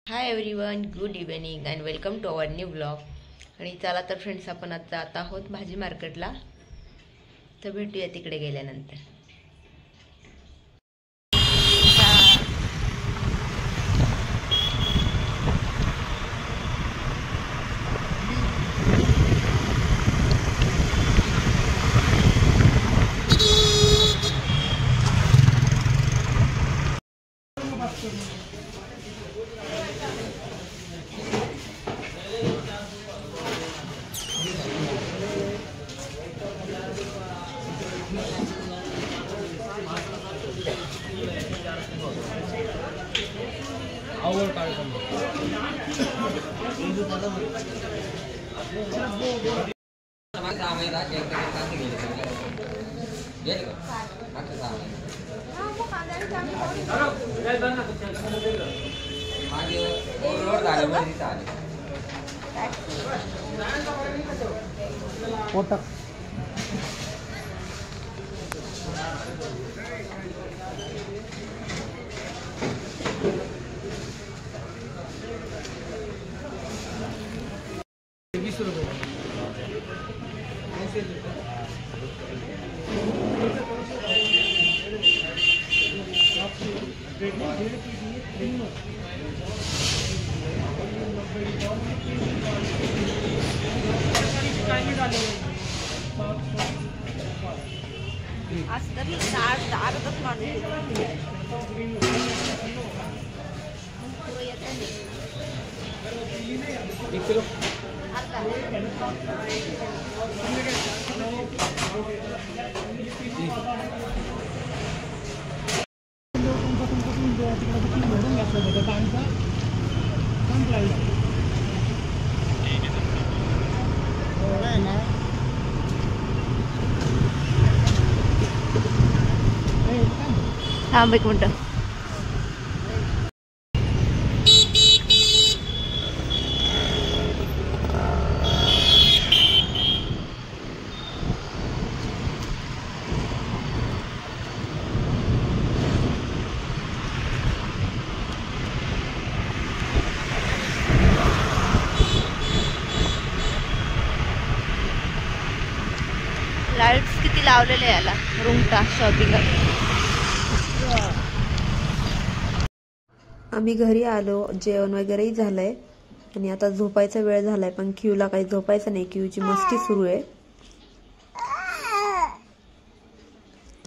High everyone, good evening and welcome to our new blog. आणि चला तर friends, आपण आता जात आहोत भाजी मार्केटला. तर भेटूया तिकडे गेल्यानंतर. आज तरी अर्धच माणूस थांब एक मिनिट. लाईट्स किती लावलेले याला रूमटा शॉपिंग. आम्ही घरी आलो, जेवण वगैरेही झालंय आणि आता झोपायचा वेळ झालाय. पण क्यूला काही झोपायचं नाही, क्यूची मस्ती सुरू आहे.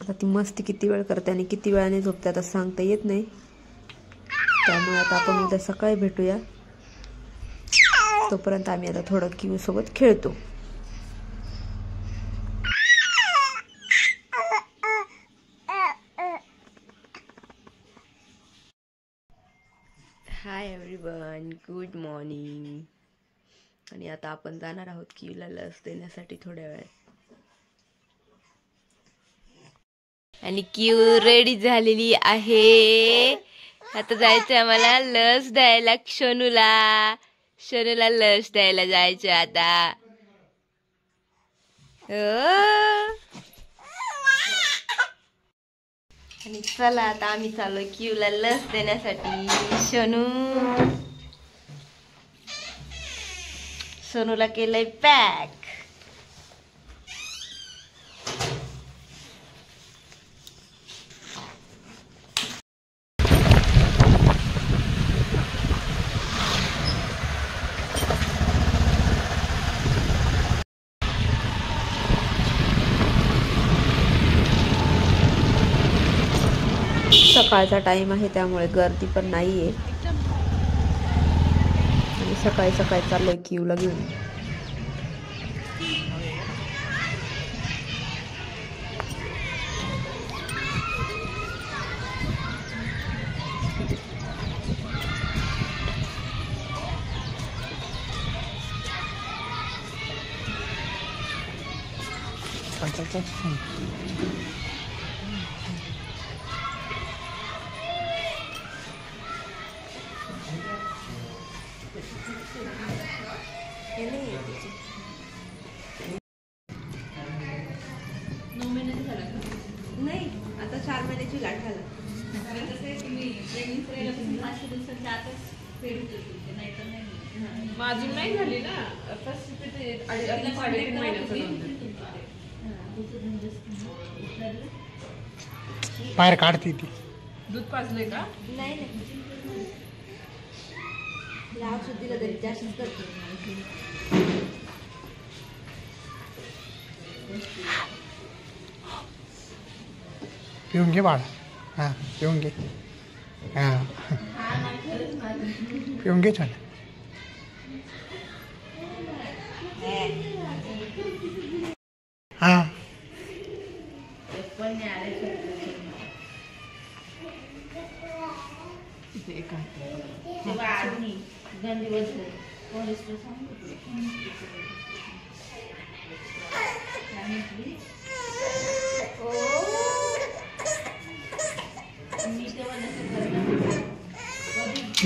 आता ती मस्ती किती वेळ करते आणि किती वेळाने झोपते आता सांगता येत नाही. त्यामुळे आता आपण उद्या सकाळी भेटूया. तोपर्यंत आम्ही आता थोडं क्यू सोबत खेळतो. हाय एव्हरीवन, गुड मॉर्निंग. आणि आता आपण जाणार आहोत क्यूला लस देण्यासाठी थोड्या वेळात. आणि क्यू रेडी झालेली आहे. आता जायचं आम्हाला लस द्यायला. शनूला लस द्यायला जायचं आता. आणि चला आता आम्ही चाललोय क्यूला लस देण्यासाठी. सोनूला केलंय पॅक. सकाळचा टाइम आहे त्यामुळे गर्दी पण नाहीये. आणि सकाळी सकाळी चाललोय क्यूला घेऊन. नाही, आता 4 महिन्याची गाठ झाला. तुम्ही ट्रेनिंग करायला 5 दिवसाच्या आतच अजून नाही झाली ना बाहेर काढते ती. दूध पाजले का? नाही औषध दिलं तरी जास्तच करते. पिऊन घे बाळा. हां पिऊन घे. हां पिऊन घे छान. हां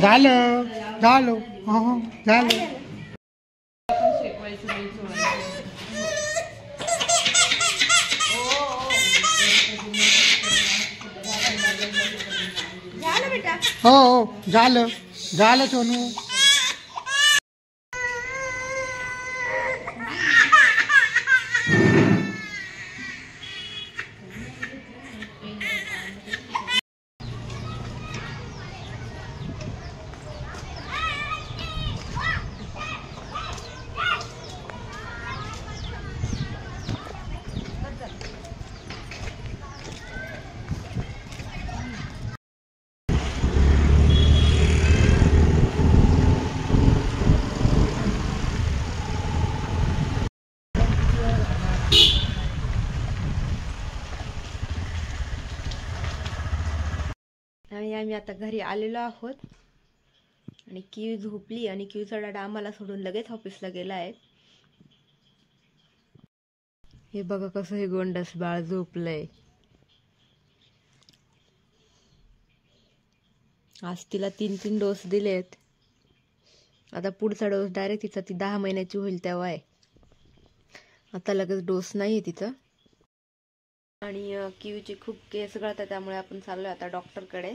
झालं झालं. हो झालं. शेकवायचं नाही झालं बेटा. हो हो झालं झालं सोनू. आणि आम्ही आता घरी आलेलो आहोत आणि क्यू झोपली आणि क्यूचा डाडा आम्हाला सोडून लगेच ऑफिसला गेला आहे. हे बघा कसं हे गोंडस बाळ झोपलंय. आज तिला 3 डोस दिलेत. आता पुढचा डोस डायरेक्ट तिचा ती 10 महिन्याची होईल तेव्हा आहे. आता लगेच डोस नाही आहे तिचा. आणि किवीचे खूप केस गळतात त्यामुळे आपण चाललोय आता डॉक्टरकडे.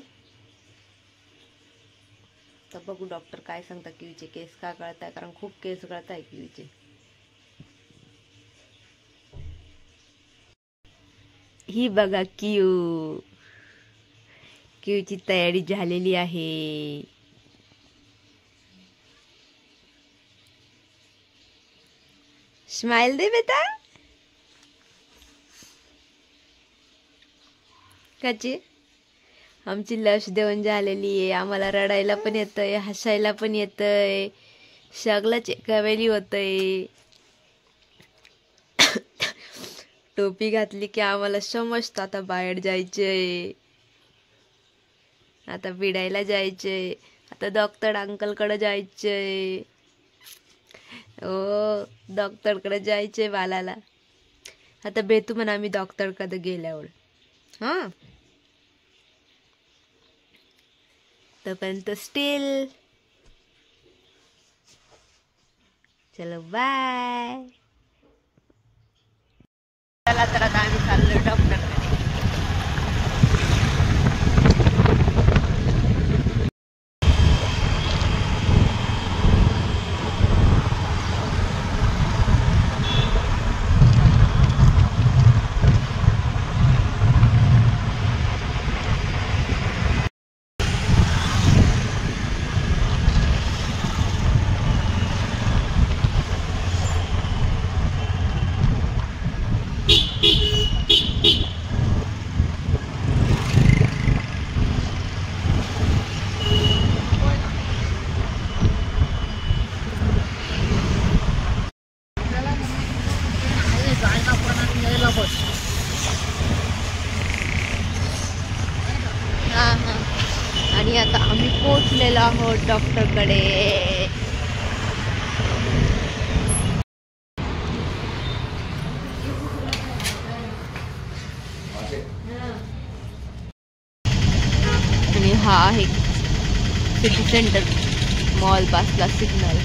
तर बघू डॉक्टर काय सांगतात किवीचे केस का गळताय, कारण खूप केस गळताय किवीचे. ही बघा किवीची तयारी झालेली आहे. स्माइल दे बेटा. काची आमची लश देऊन झालेली आहे. आम्हाला रडायला पण येतंय, हसायला पण येतंय, सगळंच एका वेळी होतंय. टोपी घातली की आम्हाला समजतं आता बाहेर जायचंय, आता बिडायला जायचंय, आता डॉक्टर अंकलकडे जायचंय. ओ डॉक्टरकडे जायचंय बालाला. आता भेटू म्हणा आम्ही डॉक्टरकडे गेल्यावर. हां तोपर्यंत स्टील. चलो बाय. चला तर आता आम्ही चाललो डॉक्टरकडे. आणि आता आम्ही पोहोचलेलो आहोत डॉक्टरकडे. आणि हा आहे सिटी सेंटर मॉल पासला सिग्नल.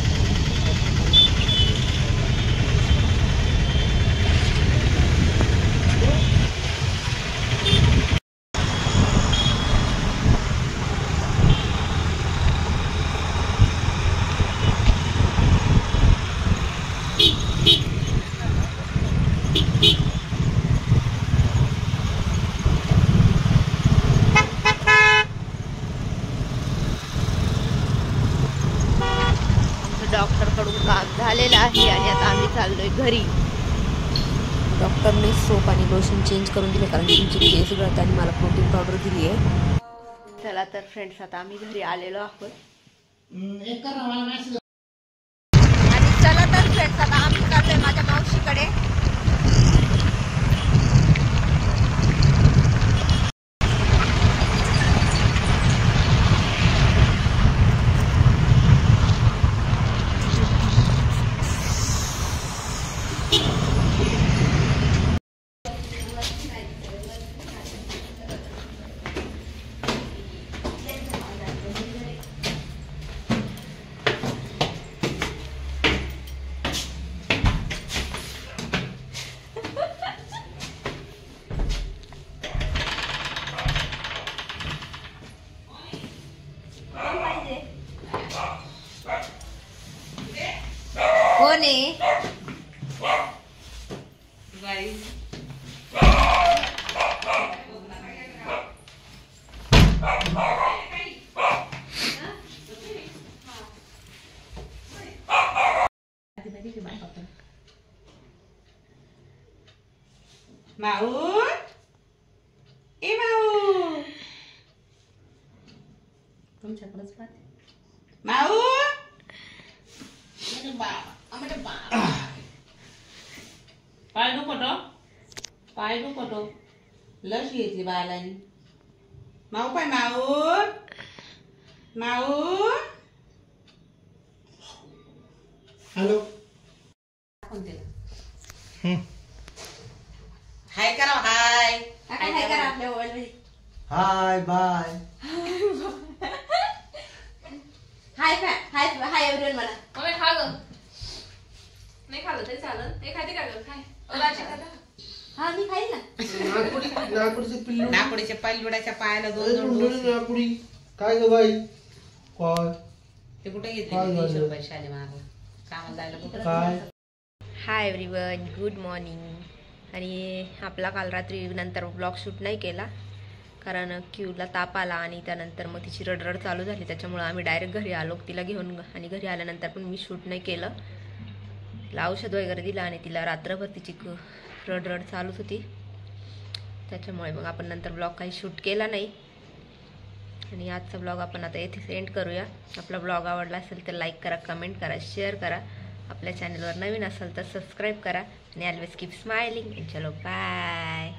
डॉक्टरकडून काम झालेलं आहे आणि आता आम्ही चाललोय घरी. डॉक्टरने सोप आणि लोशन चेंज करून दिले कारण तुमचे केस गळत आणि मला प्रोटीन पावडर दिली आहे. चला तर फ्रेंड्स, आता आम्ही घरी आलेलो आहोत. आणि चला तर फ्रेंड्स, आता आम्ही चाललोय माझ्या मावशीकडे. कोण आहे? माऊ ए माऊ तुमच्याकडेच पाहते माऊ पाय दुखतो पाय दुखतो लस घेतली बाळानी माऊ पाय माऊ माऊ हॅलो. हाय करा हाय हाय करा आपल्या mobile. Hi bye. Hi hi everyone म्हणा. मग खा ग. नाही खाल्लं तरी चालत. ते खाते का ग? खाय. राशी खाता. हा मी खाईल ना. लाकडीचे पिल्लू. नाकोडीच्या पायलुडाच्या पायाला दोन दोन डोस. लाकडी. काय ग बाई? काय ते कुठे घेतले काय झालं? 300 रुपये शाले मागं कामाला जायला कुठं काय? हाय एव्हरीवन, गुड मॉर्निंग. आणि आपला काल रात्री नंतर ब्लॉग शूट नाही केला कारण क्यूला ताप आला आणि त्यानंतर मग तिची रडरड चालू झाली. त्याच्यामुळं आम्ही डायरेक्ट घरी आलो तिला घेऊन. आणि घरी आल्यानंतर पण मी शूट नाही केलं. तिला औषध वगैरे दिलं आणि तिला रात्रभर तिची रडरड चालूच होती. त्याच्यामुळे मग आपण नंतर ब्लॉग काही शूट केला नाही. आणि आजचा ब्लॉग आपण आता येथे एंड करूया. आपला ब्लॉग आवडला असेल तर लाईक करा, कमेंट करा, शेअर करा. आपल्या चॅनलवर नवीन असाल तर सबस्क्राईब करा आणि ऑलवेज कीप स्माइलिंग. चलो बाय.